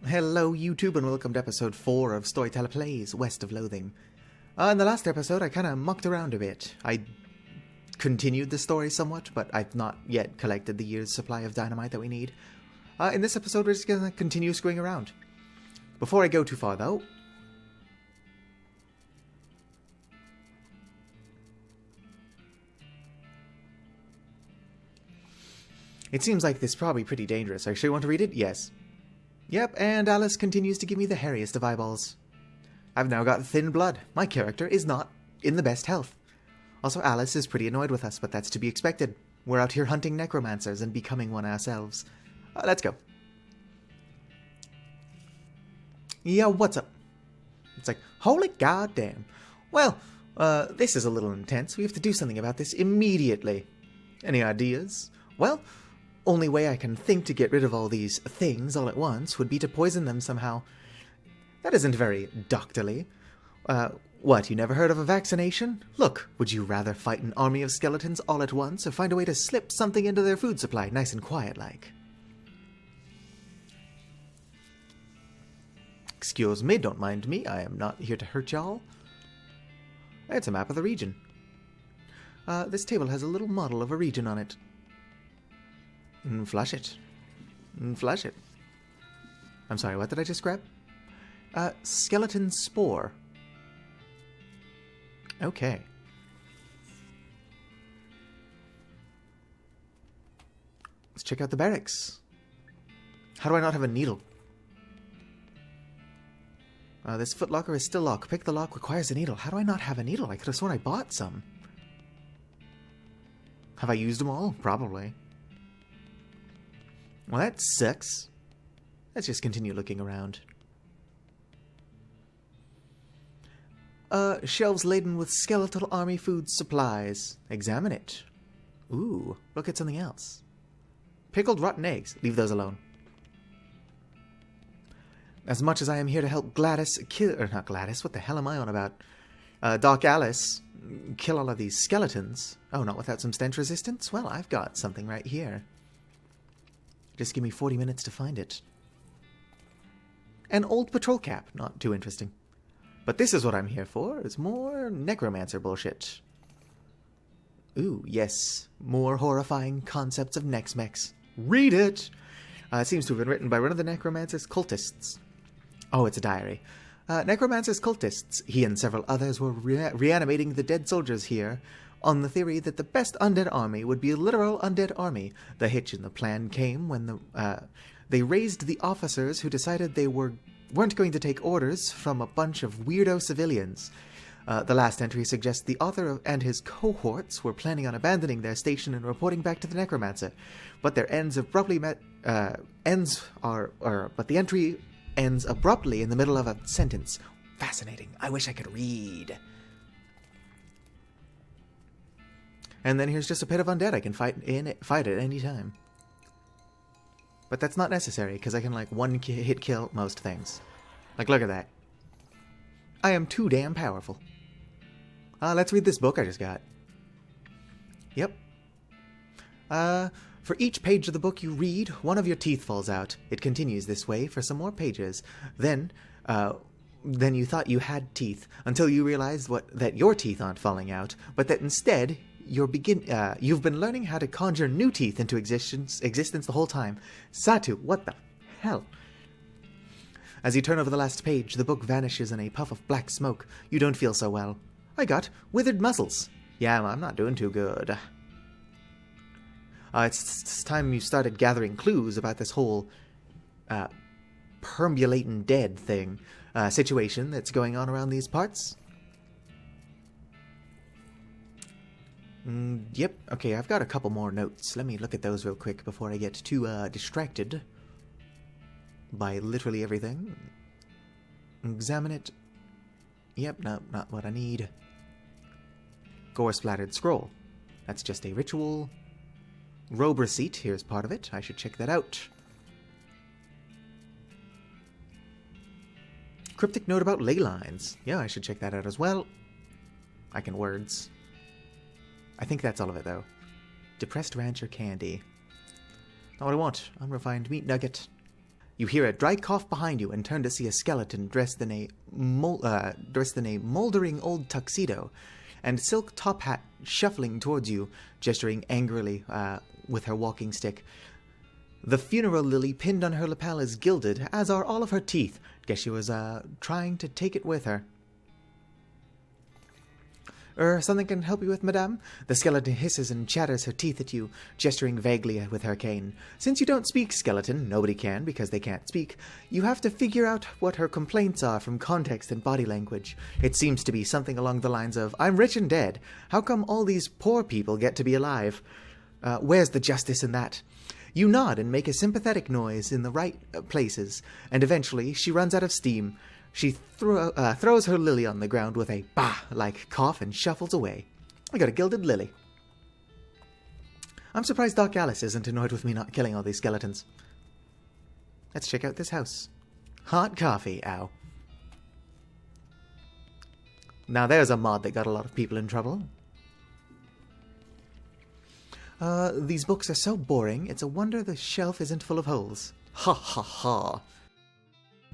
Hello YouTube and welcome to episode 4 of Storyteller Plays West of Loathing. In the last episode I kind of mucked around a bit. I continued the story somewhat, but I've not yet collected the year's supply of dynamite that we need. In this episode we're just going to continue screwing around. Before I go too far though, it seems like this is probably pretty dangerous. Are you sure you want to read it? Yes. Yep, and Alice continues to give me the hairiest of eyeballs. I've now got thin blood. My character is not in the best health. Also, Alice is pretty annoyed with us, but that's to be expected. We're out here hunting necromancers and becoming one ourselves. Let's go. Yeah, what's up? It's like, holy goddamn. Well, this is a little intense. We have to do something about this immediately. Any ideas? Well, only way I can think to get rid of all these things all at once would be to poison them somehow. That isn't very doctorly. What, you never heard of a vaccination? Look, would you rather fight an army of skeletons all at once or find a way to slip something into their food supply, nice and quiet-like? Excuse me, don't mind me. I am not here to hurt y'all. It's a map of the region. This table has a little model of a region on it. Flush it. Flush it. I'm sorry, what did I just grab? Skeleton spore. Okay. Let's check out the barracks. How do I not have a needle? This footlocker is still locked. Pick the lock requires a needle. How do I not have a needle? I could have sworn I bought some. Have I used them all? Probably. Well, that sucks. Let's just continue looking around. Shelves laden with skeletal army food supplies. Examine it. Ooh, look at something else. Pickled rotten eggs. Leave those alone. As much as I am here to help Gladys kill... Or not Gladys, what the hell am I on about? Doc Alice kill all of these skeletons. Oh, not without some stench resistance? Well, I've got something right here. Just give me 40 minutes to find it. An old patrol cap. Not too interesting. But this is what I'm here for. It's more necromancer bullshit. Ooh, yes. More horrifying concepts of Nex-Mex. Read it! It seems to have been written by one of the Necromancer's cultists. Oh, it's a diary. Necromancer's cultists, he and several others were reanimating the dead soldiers here on the theory that the best undead army would be a literal undead army. The hitch in the plan came when they raised the officers who decided they weren't going to take orders from a bunch of weirdo civilians. The last entry suggests the author and his cohorts were planning on abandoning their station and reporting back to the Necromancer, but their ends abruptly met. But the entry ends abruptly in the middle of a sentence. Fascinating. I wish I could read. And then here's just a pit of undead I can fight at any time. But that's not necessary, because I can, like, one-hit kill most things. Like, look at that. I am too damn powerful. Let's read this book I just got. Yep. For each page of the book you read, one of your teeth falls out. It continues this way for some more pages. Then you thought you had teeth, until you realized that your teeth aren't falling out, but that instead... you've been learning how to conjure new teeth into existence the whole time. Satu, what the hell? As you turn over the last page, the book vanishes in a puff of black smoke. You don't feel so well. I got withered muscles. Yeah, I'm not doing too good. It's time you started gathering clues about this whole perambulating dead thing situation that's going on around these parts. Yep, okay, I've got a couple more notes. Let me look at those real quick before I get too distracted by literally everything. Examine it. Yep, no, not what I need. Gore-splattered scroll. That's just a ritual. Robe receipt, here's part of it. I should check that out. Cryptic note about ley lines. Yeah, I should check that out as well. I can words. I think that's all of it, though. Depressed rancher candy. Not what I want. Unrefined meat nugget. You hear a dry cough behind you and turn to see a skeleton dressed in a moldering old tuxedo and silk top hat shuffling towards you, gesturing angrily with her walking stick. The funeral lily pinned on her lapel is gilded, as are all of her teeth. Guess she was trying to take it with her. Something can help you with, madame? The skeleton hisses and chatters her teeth at you, gesturing vaguely with her cane. Since you don't speak skeleton, nobody can because they can't speak, you have to figure out what her complaints are from context and body language. It seems to be something along the lines of, I'm rich and dead. How come all these poor people get to be alive? Where's the justice in that? You nod and make a sympathetic noise in the right places, and eventually she runs out of steam. She throws her lily on the ground with a bah-like cough and shuffles away. I got a gilded lily. I'm surprised Doc Alice isn't annoyed with me not killing all these skeletons. Let's check out this house. Hot coffee, ow. Now there's a mod that got a lot of people in trouble. These books are so boring, it's a wonder the shelf isn't full of holes. Ha ha ha.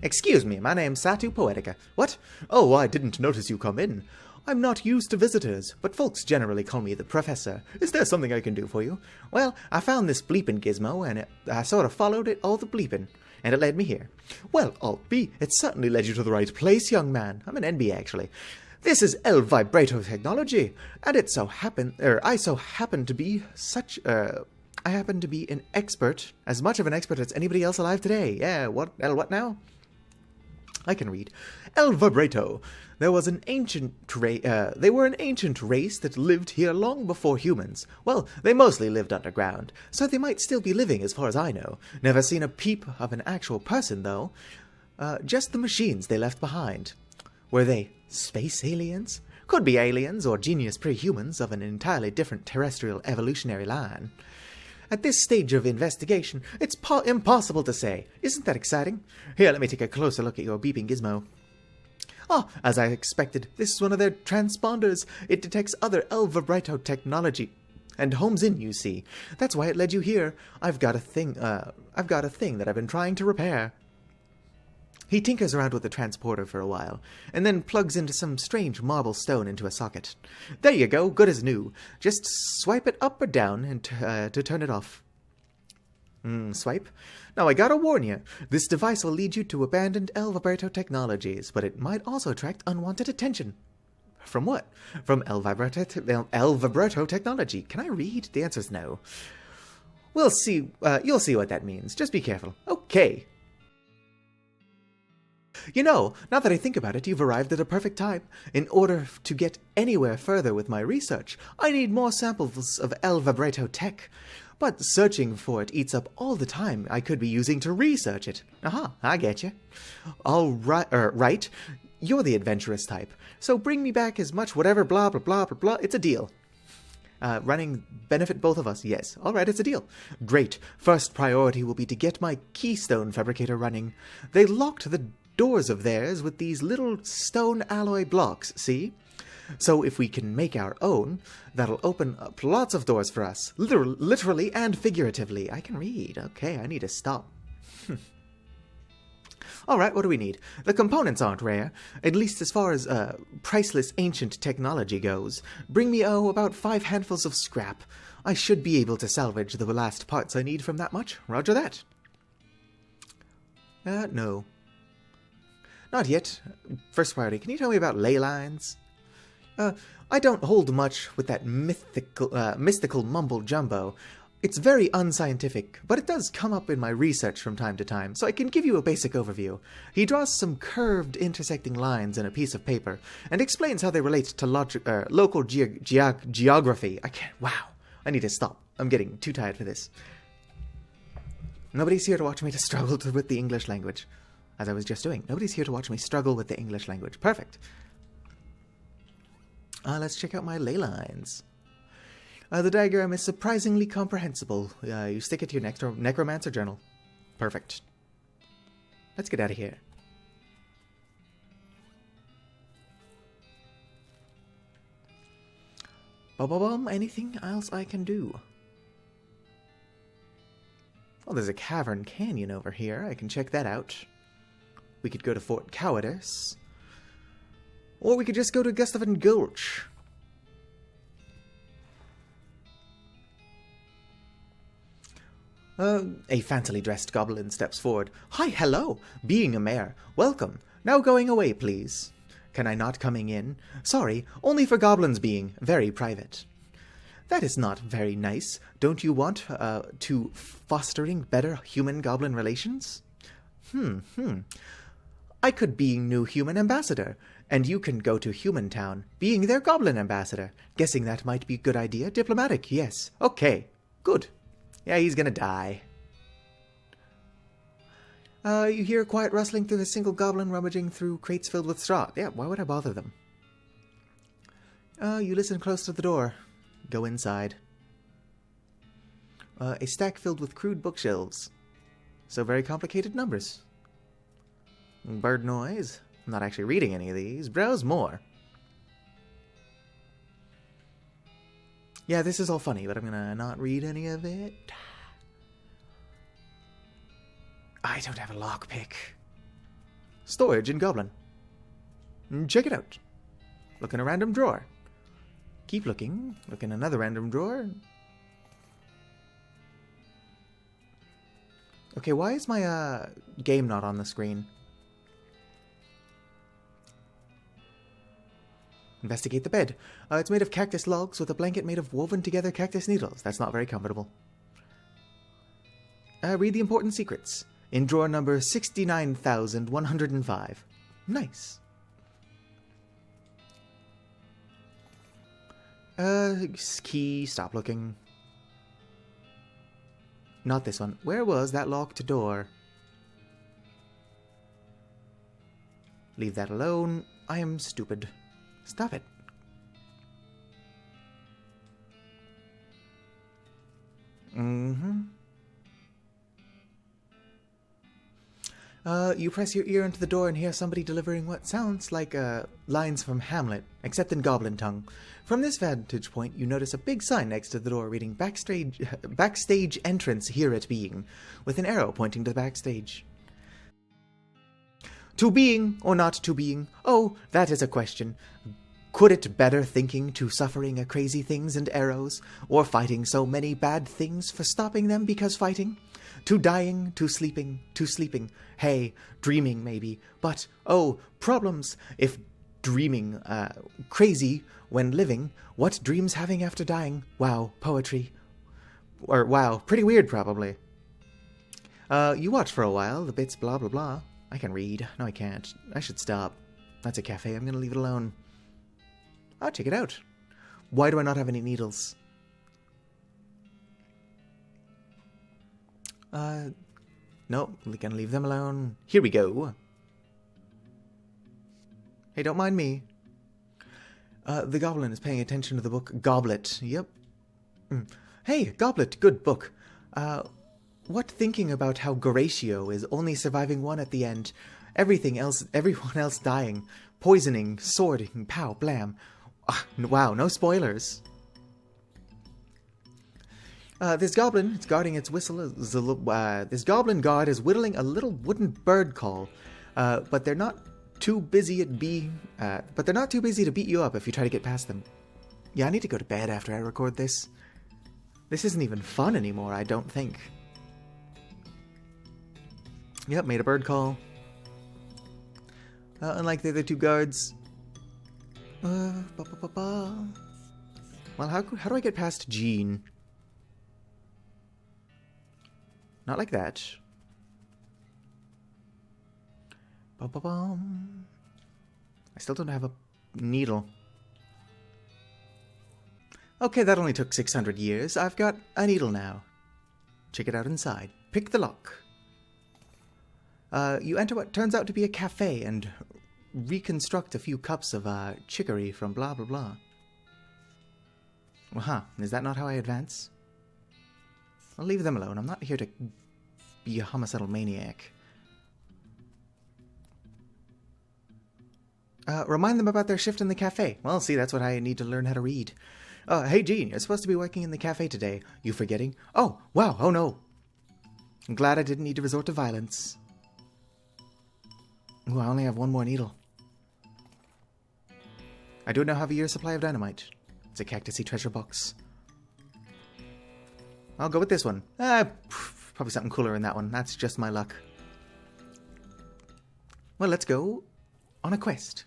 Excuse me, my name's Satu Poetica. What? Oh, I didn't notice you come in. I'm not used to visitors, but folks generally call me the Professor. Is there something I can do for you? Well, I found this bleepin' gizmo, and I sort of followed it all the bleepin', and it led me here. Well, I'll be. It certainly led you to the right place, young man. I'm an NB, actually. This is Vibrato technology, and I so happen to be I happen to be an expert, as much of an expert as anybody else alive today. Yeah, what now? I can read. Vibrato. They were an ancient race that lived here long before humans. Well, they mostly lived underground, so they might still be living as far as I know. Never seen a peep of an actual person, though. Just the machines they left behind. Were they space aliens? Could be aliens or genius pre-humans of an entirely different terrestrial evolutionary line. At this stage of investigation, it's impossible to say. Isn't that exciting? Here, let me take a closer look at your beeping gizmo. Ah, as I expected, this is one of their transponders. It detects other Vibrato technology and homes in, you see. That's why it led you here. I've got a thing that I've been trying to repair. He tinkers around with the transporter for a while, and then plugs into some strange marble stone into a socket. There you go, good as new. Just swipe it up or down and to turn it off. Swipe? Now I gotta warn you, this device will lead you to abandoned Vibrato technologies, but it might also attract unwanted attention. From what? From Vibrato technology. Can I read? The answer's no. We'll see. You'll see what that means. Just be careful. Okay. You know, now that I think about it, you've arrived at a perfect time. In order to get anywhere further with my research, I need more samples of Vibrato tech. But searching for it eats up all the time I could be using to research it. Aha, I get you. All right, right. You're the adventurous type, so bring me back as much whatever blah blah blah blah blah. It's a deal. Running benefit both of us, yes. All right, it's a deal. Great. First priority will be to get my keystone fabricator running. They locked the doors of theirs with these little stone alloy blocks, see? So if we can make our own, that'll open up lots of doors for us, literally and figuratively. I can read. Okay, I need to stop. All right, what do we need? The components aren't rare, at least as far as priceless ancient technology goes. Bring me, about 5 handfuls of scrap. I should be able to salvage the last parts I need from that much. Roger that. No. Not yet. First priority, can you tell me about ley lines? I don't hold much with that mystical mumble-jumbo. It's very unscientific, but it does come up in my research from time to time, so I can give you a basic overview. He draws some curved intersecting lines in a piece of paper, and explains how they relate to local geography. Wow, I need to stop. I'm getting too tired for this. Nobody's here to watch me to struggle with the English language. As I was just doing. Nobody's here to watch me struggle with the English language. Perfect. Let's check out my ley lines. The diagram is surprisingly comprehensible. You stick it to your Necromancer journal. Perfect. Let's get out of here. Anything else I can do? Oh, there's a cavern canyon over here. I can check that out. We could go to Fort Cowardice. Or we could just go to Gustavin Gulch. A fancily dressed goblin steps forward. Hi, hello. Being a mayor. Welcome. Now going away, please. Can I not coming in? Sorry, only for goblins being very private. That is not very nice. Don't you want to fostering better human-goblin relations? I could being new human ambassador, and you can go to Human Town, being their goblin ambassador. Guessing that might be a good idea. Diplomatic, yes. Okay, good. Yeah, he's gonna die. You hear a quiet rustling through the single goblin rummaging through crates filled with straw. Yeah, why would I bother them? You listen close to the door. Go inside. A stack filled with crude bookshelves. So very complicated numbers. Bird noise. I'm not actually reading any of these. Browse more. Yeah, this is all funny, but I'm gonna not read any of it. I don't have a lockpick. Storage in Goblin. Check it out. Look in a random drawer. Keep looking. Look in another random drawer. Okay, why is my game not on the screen? Investigate the bed. It's made of cactus logs with a blanket made of woven together cactus needles. That's not very comfortable. Read the important secrets. In drawer number 69,105. Nice. Key, stop looking. Not this one. Where was that locked door? Leave that alone. I am stupid. Stop it. You press your ear into the door and hear somebody delivering what sounds like lines from Hamlet, except in Goblin tongue. From this vantage point, you notice a big sign next to the door reading backstage entrance here at being, with an arrow pointing to the backstage. To being or not to being? Oh, that is a question. Could it better thinking to suffering a crazy things and arrows, or fighting so many bad things for stopping them because fighting? To dying, to sleeping, hey, dreaming maybe, but, oh, problems, if dreaming, crazy when living, what dreams having after dying? Wow, poetry. Or, wow, pretty weird probably. You watch for a while, the bits blah blah blah. I can read. No, I can't. I should stop. That's a cafe, I'm gonna leave it alone. I'll check it out. Why do I not have any needles? Nope, we can leave them alone. Here we go. Hey, don't mind me. The goblin is paying attention to the book Goblet. Yep. Hey, Goblet, good book. What thinking about how Goratio is only surviving one at the end? Everyone else dying. Poisoning, swording, pow, blam. Wow, no spoilers. This goblin is guarding its whistle. This goblin guard is whittling a little wooden bird call, but they're not too busy to beat you up if you try to get past them. Yeah, I need to go to bed after I record this. This isn't even fun anymore, I don't think. Yep, made a bird call. Unlike the other two guards. Well, how do I get past Jean? Not like that. I still don't have a needle. Okay, that only took 600 years. I've got a needle now. Check it out inside. Pick the lock. You enter what turns out to be a cafe and reconstruct a few cups of chicory from blah blah blah. Well, is that not how I advance? I'll leave them alone. I'm not here to be a homicidal maniac. Remind them about their shift in the cafe. Well, see, that's what I need to learn how to read. Hey, Jean, you're supposed to be working in the cafe today. You forgetting? Oh, wow, oh no. I'm glad I didn't need to resort to violence. Ooh, I only have one more needle. I do now have a year's supply of dynamite. It's a cactusy treasure box. I'll go with this one. Probably something cooler in that one. That's just my luck. Well, let's go on a quest.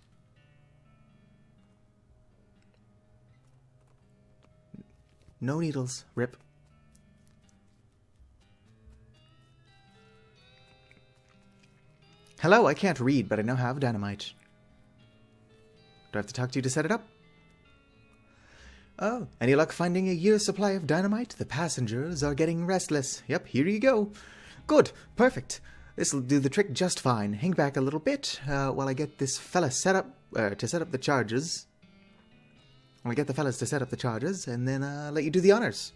No needles. Rip. Hello, I can't read, but I now have dynamite. Do I have to talk to you to set it up? Oh, any luck finding a year's supply of dynamite? The passengers are getting restless. Yep, here you go. Good, perfect. This'll do the trick just fine. Hang back a little bit while I get this fella set up to set up the charges. I'll get the fellas to set up the charges, and then let you do the honors.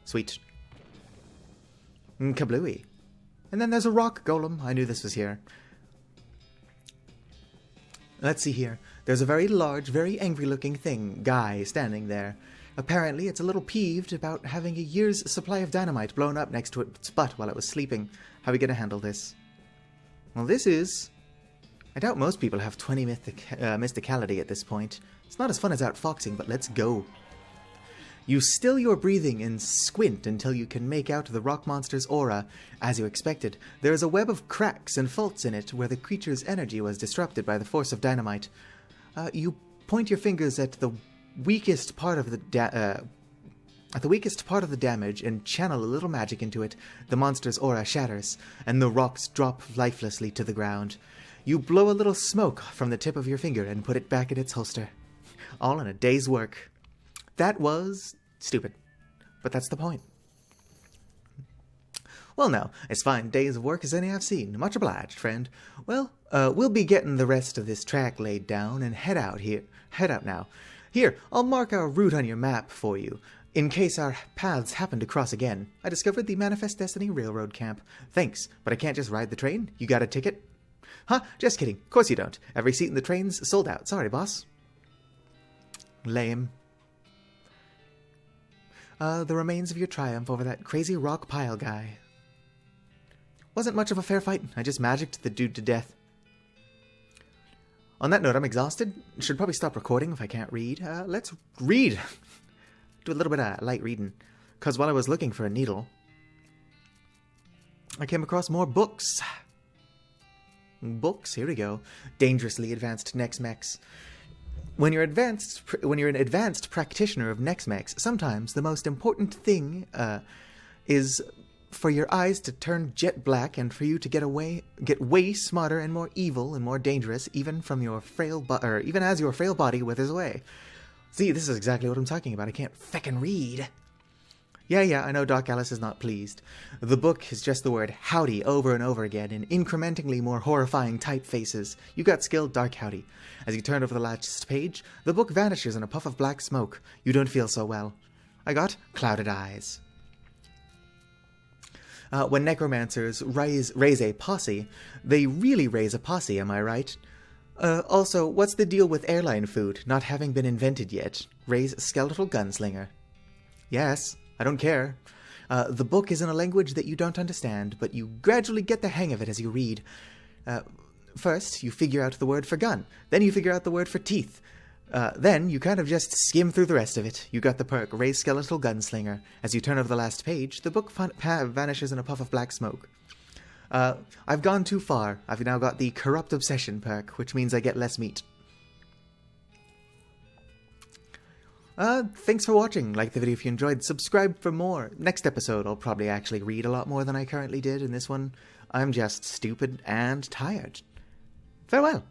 Sweet. Kablooey. And then there's a rock golem. I knew this was here. Let's see here. There's a very large, very angry-looking guy standing there. Apparently, it's a little peeved about having a year's supply of dynamite blown up next to its butt while it was sleeping. How are we going to handle this? Well, this is... I doubt most people have 20 mysticality at this point. It's not as fun as outfoxing, but let's go. You still your breathing and squint until you can make out the rock monster's aura. As you expected, there is a web of cracks and faults in it where the creature's energy was disrupted by the force of dynamite. You point your fingers at the weakest part of the damage and channel a little magic into it. The monster's aura shatters, and the rocks drop lifelessly to the ground. You blow a little smoke from the tip of your finger and put it back in its holster. All in a day's work. That was stupid, but that's the point. Well, now, as fine days of work as any I've seen. Much obliged, friend. Well, we'll be getting the rest of this track laid down and head out now. Here, I'll mark our route on your map for you, in case our paths happen to cross again. I discovered the Manifest Destiny Railroad Camp. Thanks, but I can't just ride the train. You got a ticket? Huh? Just kidding. Of course you don't. Every seat in the train's sold out. Sorry, boss. Lame. The remains of your triumph over that crazy rock pile guy. Wasn't much of a fair fight. I just magicked the dude to death. On that note, I'm exhausted. Should probably stop recording if I can't read. Let's read. Do a little bit of light reading. Because while I was looking for a needle, I came across more books. Books, here we go. Dangerously advanced Nex-Mex. When you're an advanced practitioner of Nex-Mex, sometimes the most important thing is for your eyes to turn jet black and for you to get way smarter and more evil and more dangerous, even as your frail body withers away. See, this is exactly what I'm talking about. I can't feckin' read. Yeah, I know Doc Alice is not pleased. The book is just the word howdy over and over again in incrementally more horrifying typefaces. You got skilled, Dark Howdy. As you turn over the last page, the book vanishes in a puff of black smoke. You don't feel so well. I got clouded eyes. When necromancers raise a posse, they really raise a posse, am I right? Also, what's the deal with airline food not having been invented yet? Raise skeletal gunslinger. Yes. I don't care. The book is in a language that you don't understand, but you gradually get the hang of it as you read. First, you figure out the word for gun. Then you figure out the word for teeth. Then you kind of just skim through the rest of it. You got the perk, Raise Skeletal Gunslinger. As you turn over the last page, the book vanishes in a puff of black smoke. I've gone too far. I've now got the Corrupt Obsession perk, which means I get less meat. Thanks for watching. Like the video if you enjoyed. Subscribe for more. Next episode, I'll probably actually read a lot more than I currently did. In this one, I'm just stupid and tired. Farewell.